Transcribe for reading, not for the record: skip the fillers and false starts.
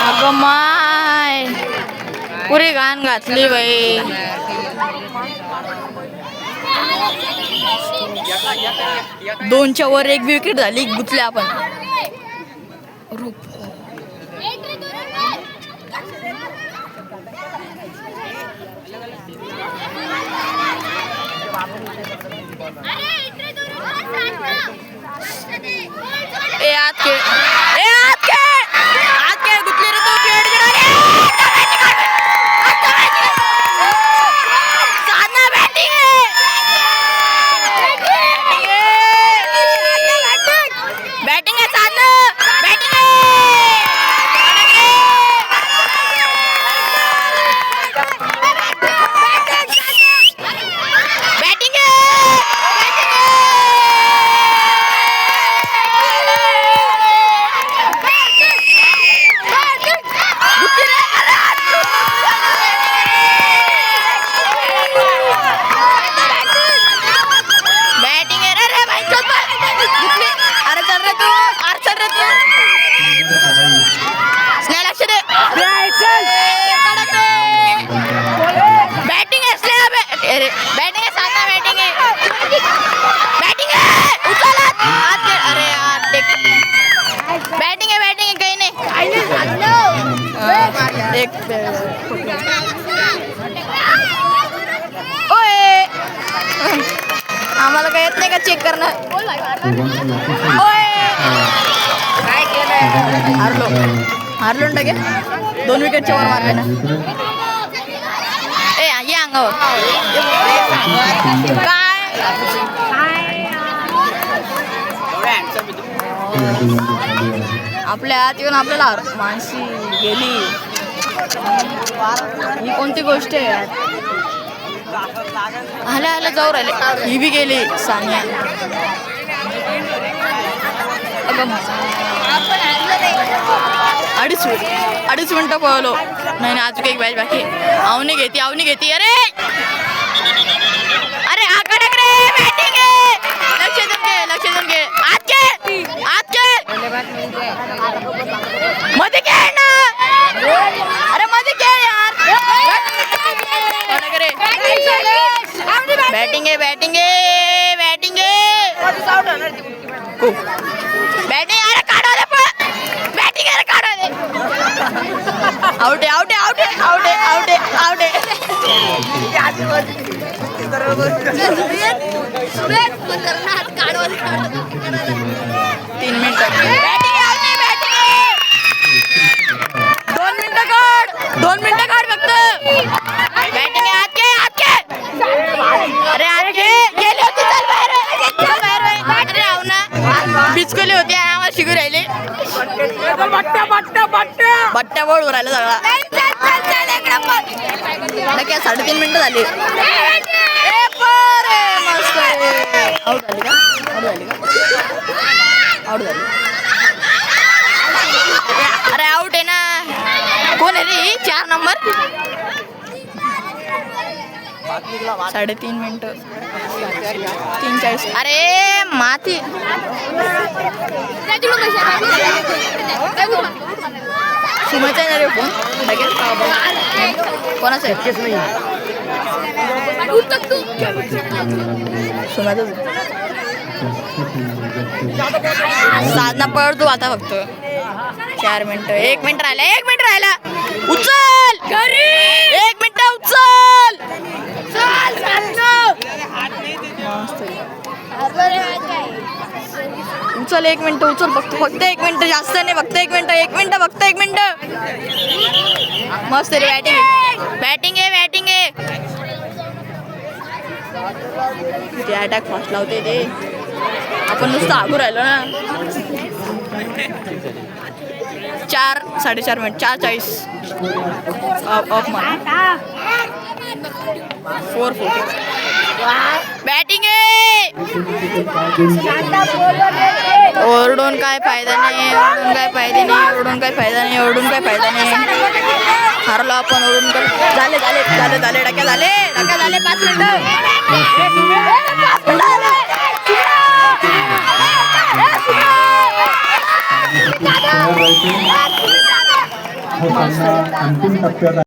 अगं माय पुरी घाण घातली बाई. दोनच्या वर एक विकेट झाली, गुतले आपण. गुतले रे तो खेळ बॅटिंग आहे साधना बॅटिंग आम्हाला काय येत नाही का चेक करणं. हारलो टाके 2 विकेटच्या वर मारले ना. ये अंगावर आपल्या हात येऊन आपल्याला माणसी गेली. ही कोणती गोष्ट आहे यार. आल्या जाऊ राहिले. ही बी गेली सानिया. अडीच मिनिटं पळलो. नाही अजून एक बॅच बाकी. आवनी घेती अरे हा कडक रे. बॅटिंग आहे. लक्ष देऊन घे. आज मध्ये खेळ ना. अरे मध्ये खेळ यार. बॅटिंग आहे अरे काढा दे पण. बॅटिंग अरे काढा दे. आउट आहे. 3 मिनिटं. दोन मिनिटं काढ फक्त. बॅटिंग आहे. अरे गेली होती. चल बाहेर राहू ना. पिचकली होती आम्हाला शिकू राहिले. बट्ट्या बॉल राहिला सगळा. 3.5 मिनिटं झाली. मस्त आउट झाली अरे आउट आहे ना. कोण आहे रे 4 नंबर. 3.5 मिनिटं 3:40. अरे माती सुमाचा आहे ना रे फोन. कोणाचं आहे सुमाचं. साधना पळ तू आता फक्त. 4 मिनिटं. 1 मिनिट राहिला. उचल 1 मिनिट उचल. उचल 1 मिनिट उचल. फक्त 1 मिनिट. जास्त नाही. फक्त 1 मिनिट. मस्त रे. बॅटिंग आहे. ते अटॅक फास्ट लावते ते. आपण नुसतं आगू राहिलो ना. 4-4.5 मिनिट. 4:40 ऑफ मार. 4-4 बॅटिंग आहे. ओरडून काय फायदा नाही, ओरडून काय फायदा नाही, ओरडून काय फायदा नाही, ओरडून काय फायदा नाही. हारलो आपण ओरडून काय. झाले झाले झाले झाले डक्या झाले 5 मिनिटं. अंतिम टप्प्यात